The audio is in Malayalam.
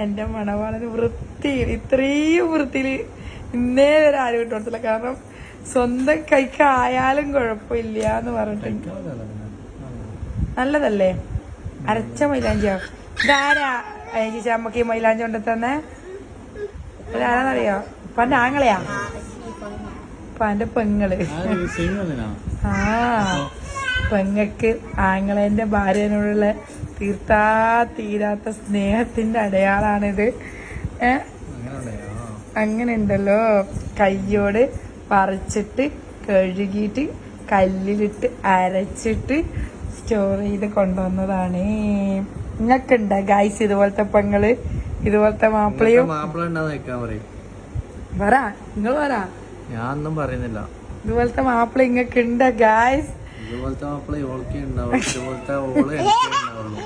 എന്റെ മണവാളന് വൃത്തിയിൽ ഇത്രയും വൃത്തിയില് ഇന്നേ വരെ ആരും ഇട്ട് കൊടുത്തില്ല. കാരണം സ്വന്തം കൈക്കായാലും കുഴപ്പമില്ല എന്ന് പറഞ്ഞിട്ടുണ്ട്. നല്ലതല്ലേ? അരച്ച മൈലാഞ്ചിയോ? ഇതാരാ ചേച്ചി അമ്മക്ക് ഈ മൈലാഞ്ചി കൊണ്ട് തന്നെ? ഇതാരാന്നറിയോ? പന്റെ ആങ്ങളെയാ? പന്റെ പെങ്ങള്. ആ പെങ്ങക്ക് ആങ്ങളേന്റെ ഭാര്യനോടുള്ള തീരാത്ത സ്നേഹത്തിന്റെ അടയാളാണിത്. അങ്ങനെ ഉണ്ടല്ലോ. കയ്യോട് പറിച്ചിട്ട് കഴുകിയിട്ട് കല്ലിലിട്ട് അരച്ചിട്ട് സ്റ്റോർ ചെയ്ത് കൊണ്ടുവന്നതാണ്. നിങ്ങൾക്കുണ്ട ഗൈസ് ഇതുപോലത്തെ പെങ്ങള്, ഇതുപോലത്തെ മാപ്പിളയും? പറ, നിങ്ങൾ പറ. ഞാനൊന്നും പറയുന്നില്ല. ഇതുപോലത്തെ മാപ്പിള ഇങ്ങക്ക് ഉണ്ട് ഗൈസ്? ഇതുപോലത്തെ മാപ്പിള ഓൾക്കേ ഉണ്ടാവും, ഇതുപോലത്തെ ഓള് എനിക്ക് ഉണ്ടാവുള്ളൂ.